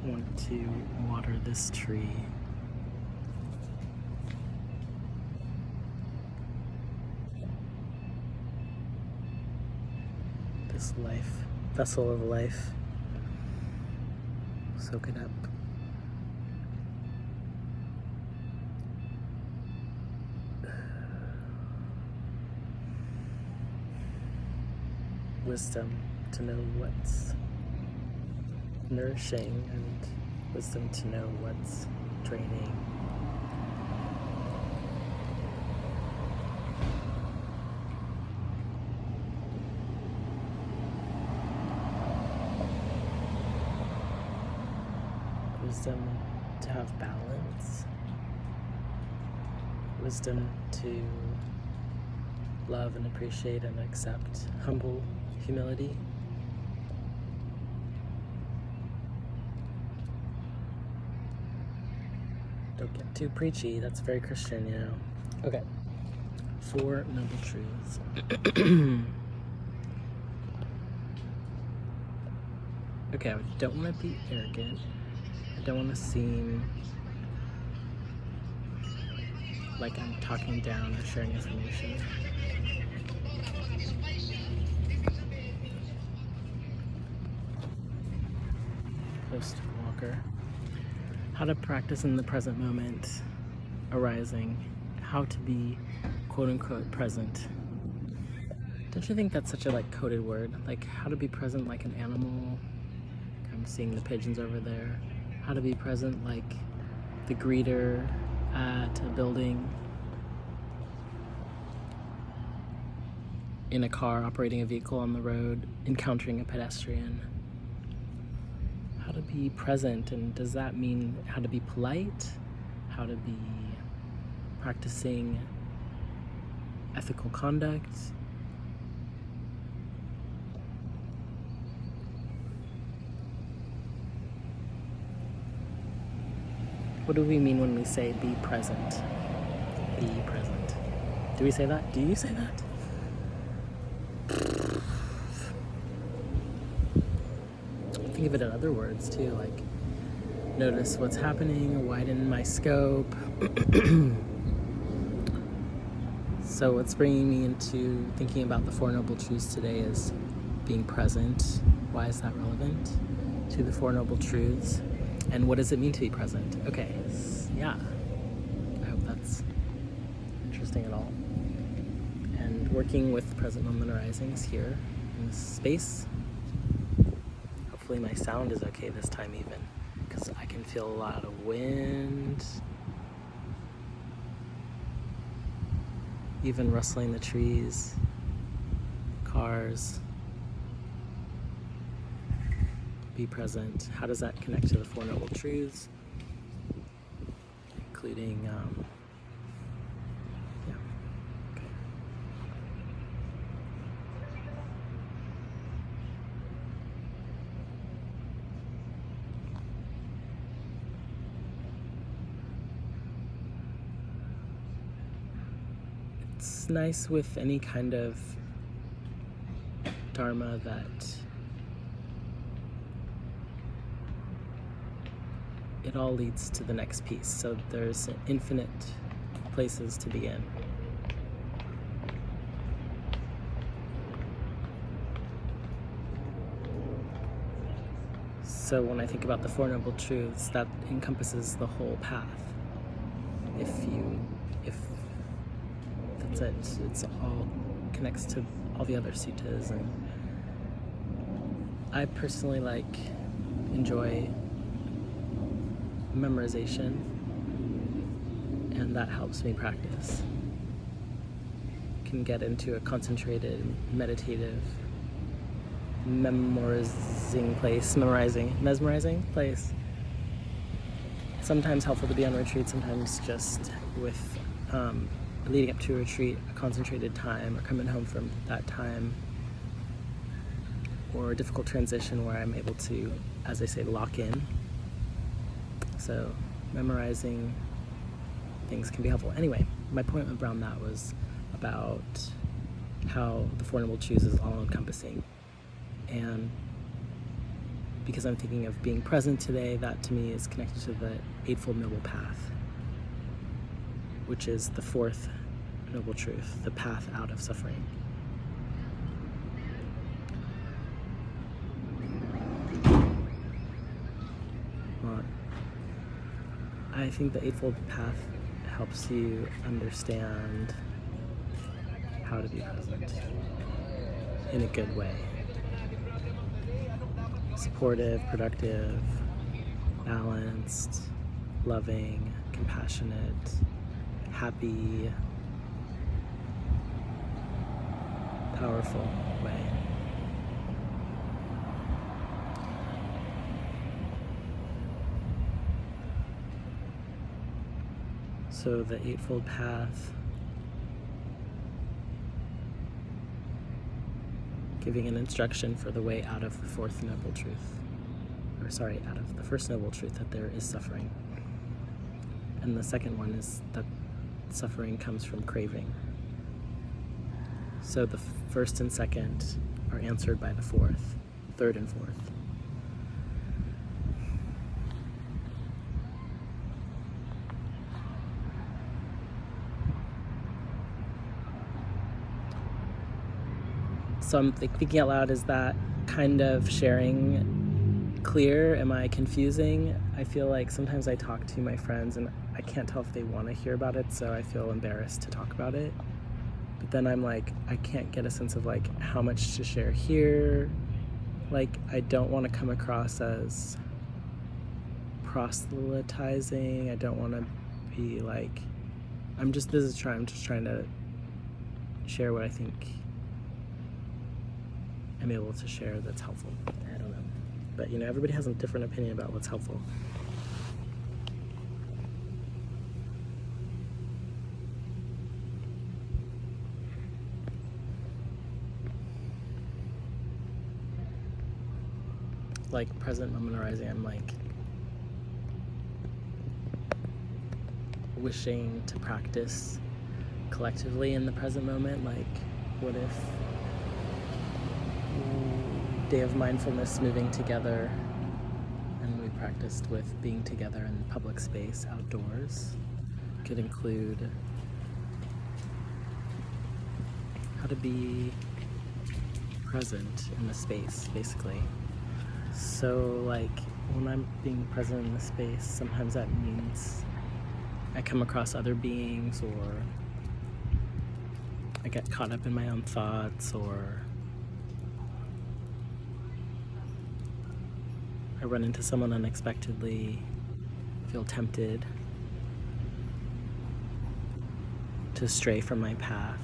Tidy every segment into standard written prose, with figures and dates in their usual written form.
want to water this tree. This life, vessel of life. Soak it up. Wisdom to know what's nourishing and wisdom to know what's draining. Wisdom to have balance. Wisdom to love and appreciate and accept humble humility. Don't get too preachy, that's very Christian, you know. Okay. 4 Noble Truths. Okay, I don't want to be arrogant. I don't want to seem like I'm talking down or sharing information. Post Walker. How to practice in the present moment, arising. How to be quote-unquote present. Don't you think that's such a coded word? Like how to be present like an animal. I'm seeing the pigeons over there. How to be present like the greeter at a building, in a car, operating a vehicle on the road, encountering a pedestrian. How to be present, and does that mean how to be polite? How to be practicing ethical conduct? What do we mean when we say be present? Be present. Do we say that? Do you say that? Think of it in other words too, like notice what's happening, widen my scope. So what's bringing me into thinking about the 4 Noble Truths today is being present. Why is that relevant to the 4 Noble Truths? And what does it mean to be present? Okay, yeah. I hope that's interesting at all. And working with present moment arisings here in this space. Hopefully my sound is okay this time even, because I can feel a lot of wind. Even rustling the trees, cars. Be present. How does that connect to the 4 Noble Truths? Including, yeah, okay. It's nice with any kind of dharma that it all leads to the next piece. So there's infinite places to begin. So when I think about the 4 Noble Truths, that encompasses the whole path. If that's it, it's all connects to all the other suttas, and I personally enjoy memorization, and that helps me practice. Can get into a concentrated, meditative, mesmerizing place. Sometimes helpful to be on retreat, sometimes just with leading up to a retreat, a concentrated time, or coming home from that time, or a difficult transition where I'm able to, as I say, lock in. So memorizing things can be helpful. Anyway, my point around that was about how the 4 Noble Truths is all encompassing, and because I'm thinking of being present today, that to me is connected to the Eightfold Noble Path, which is the fourth noble truth, the path out of suffering. Well, I think the Eightfold Path helps you understand how to be present in a good way. Supportive, productive, balanced, loving, compassionate, happy, powerful way. So the Eightfold Path, giving an instruction for the way out of the fourth noble truth, out of the first noble truth, that there is suffering. And the second one is that suffering comes from craving. So the first and second are answered by the fourth, third and fourth. So I'm thinking out loud, is that kind of sharing clear? Am I confusing? I feel like sometimes I talk to my friends and I can't tell if they want to hear about it, so I feel embarrassed to talk about it. But then I'm like, I can't get a sense of like how much to share here. Like, I don't want to come across as proselytizing. I don't want to be like, I'm just trying to share what I think I'm able to share that's helpful. I don't know. But you know, everybody has a different opinion about what's helpful. Like present moment arising, I'm like wishing to practice collectively in the present moment. Like, what if day of mindfulness, moving together, and we practiced with being together in public space outdoors, could include how to be present in the space, basically. So like when I'm being present in the space, sometimes that means I come across other beings, or I get caught up in my own thoughts, or I run into someone unexpectedly, feel tempted to stray from my path,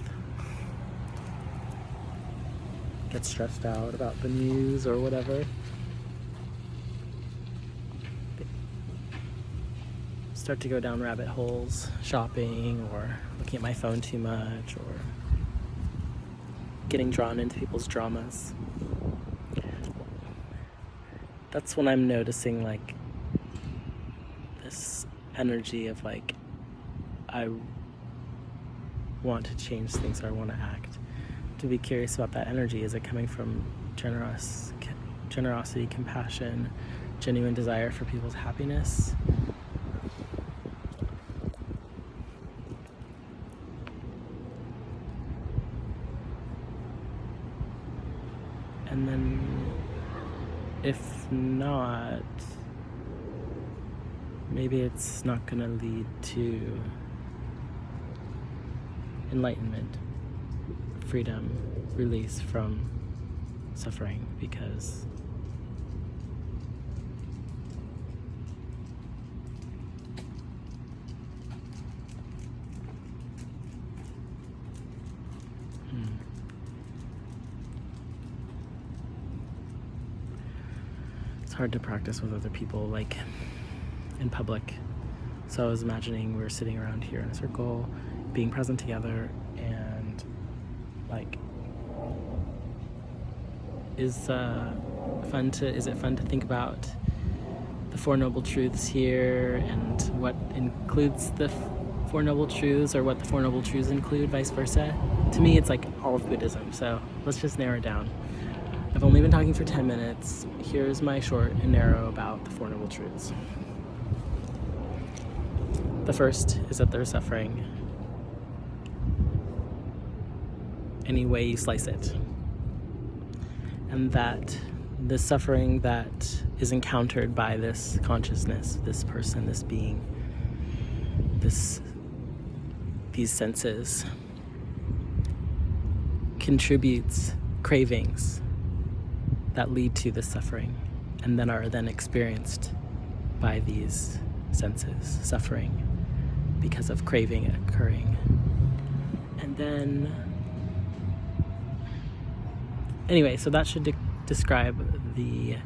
get stressed out about the news or whatever. Start to go down rabbit holes, shopping, or looking at my phone too much, or getting drawn into people's dramas. That's when I'm noticing like this energy of like, I want to change things, or I want to act. To be curious about that energy. Is it coming from generosity, compassion, genuine desire for people's happiness? And then if not, maybe it's not going to lead to enlightenment, freedom, release from suffering, because it's hard to practice with other people, like in public. So I was imagining we're sitting around here in a circle, being present together, and like, is it fun to think about the Four Noble Truths here, and what includes the Four Noble Truths, or what the Four Noble Truths include, vice versa? To me, it's like all of Buddhism, so let's just narrow it down. I've only been talking for 10 minutes. Here's my short and narrow about the Four Noble Truths. The first is that there's suffering any way you slice it. And that the suffering that is encountered by this consciousness, this person, this being, these senses, contributes cravings that lead to the suffering and then are then experienced by these senses, suffering because of craving occurring. And then, anyway, so that should describe the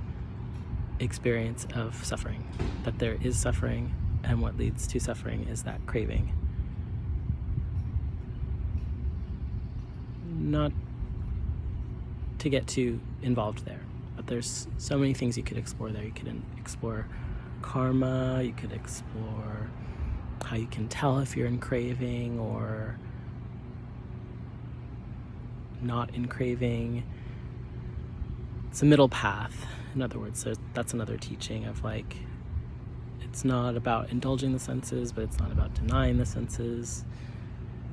experience of suffering, that there is suffering, and what leads to suffering is that craving. Not to get too involved there, but there's so many things you could explore there. You could explore karma, you could explore how you can tell if you're in craving or not in craving. It's a middle path. In other words, that's another teaching of like, it's not about indulging the senses, but it's not about denying the senses.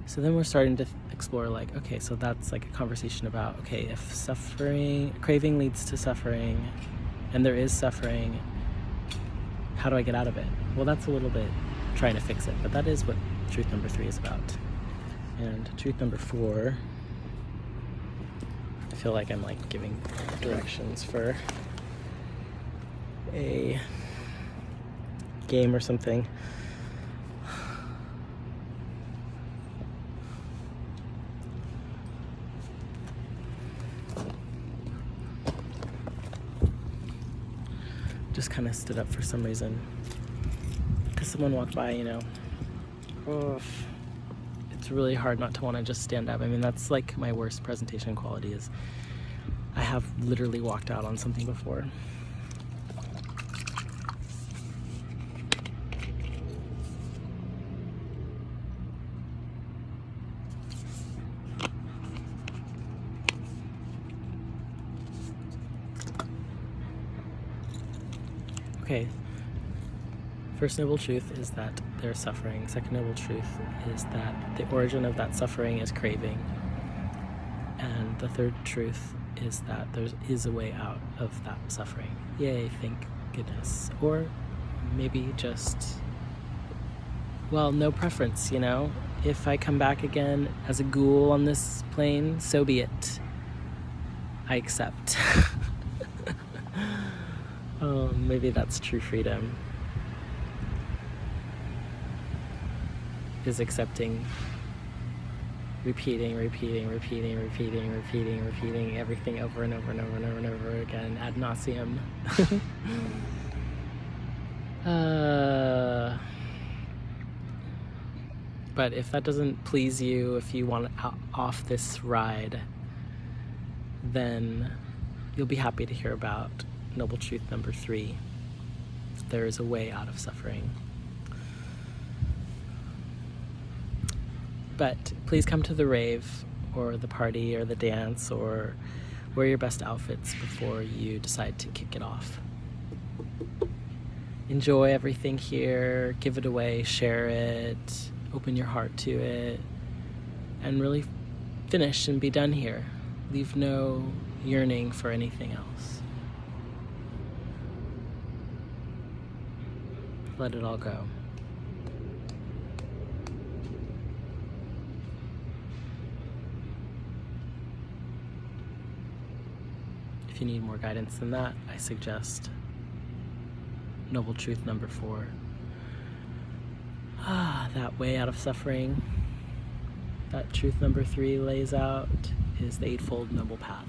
So then we're starting to explore like, okay, so that's like a conversation about, okay, if craving leads to suffering, and there is suffering, how do I get out of it? Well, that's a little bit trying to fix it, but that is what truth number 3 is about. And truth number 4, I feel like I'm like giving directions for a game or something. Just kind of stood up for some reason because someone walked by, you know. Oh, it's really hard not to want to just stand up. I mean, that's like my worst presentation quality is I have literally walked out on something before. Okay, first noble truth is that there's suffering. Second noble truth is that the origin of that suffering is craving. And the third truth is that there is a way out of that suffering. Yay, thank goodness. Or maybe just, well, no preference, you know? If I come back again as a ghoul on this plane, so be it. I accept. Maybe that's true freedom, is accepting, repeating everything over and over and over and over and over again, ad nauseum. But if that doesn't please you, if you want off this ride, then you'll be happy to hear about noble truth number 3. There is a way out of suffering. But please come to the rave or the party or the dance or wear your best outfits before you decide to kick it off. Enjoy everything here, give it away, share it, open your heart to it, and really finish and be done here. Leave no yearning for anything else. Let it all go. If you need more guidance than that, I suggest noble truth number 4. That way out of suffering that truth number 3 lays out is the Eightfold Noble Path.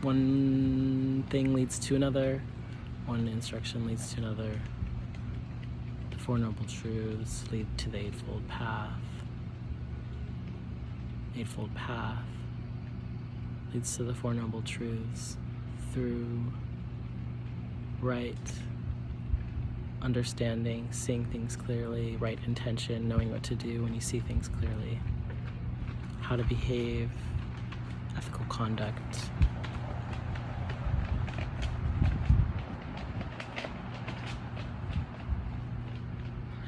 One thing leads to another, one instruction leads to another. The Four Noble Truths lead to the Eightfold Path. Eightfold Path leads to the Four Noble Truths through right understanding, seeing things clearly, right intention, knowing what to do when you see things clearly, how to behave ethical conduct.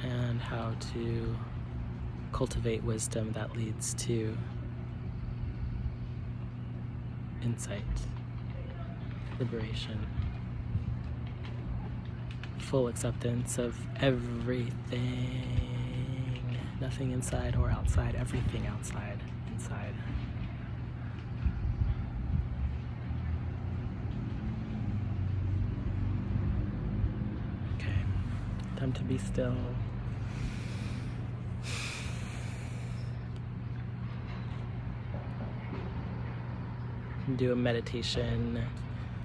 And how to cultivate wisdom that leads to insight, liberation, full acceptance of everything, nothing inside or outside, everything outside, inside. Okay, time to be still. Do a meditation.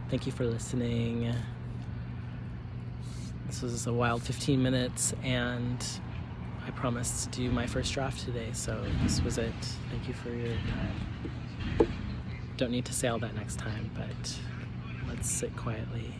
Thank you for listening. This was a wild 15 minutes, and I promised to do my first draft today, so this was it. Thank you for your time. Don't need to say all that next time, but let's sit quietly.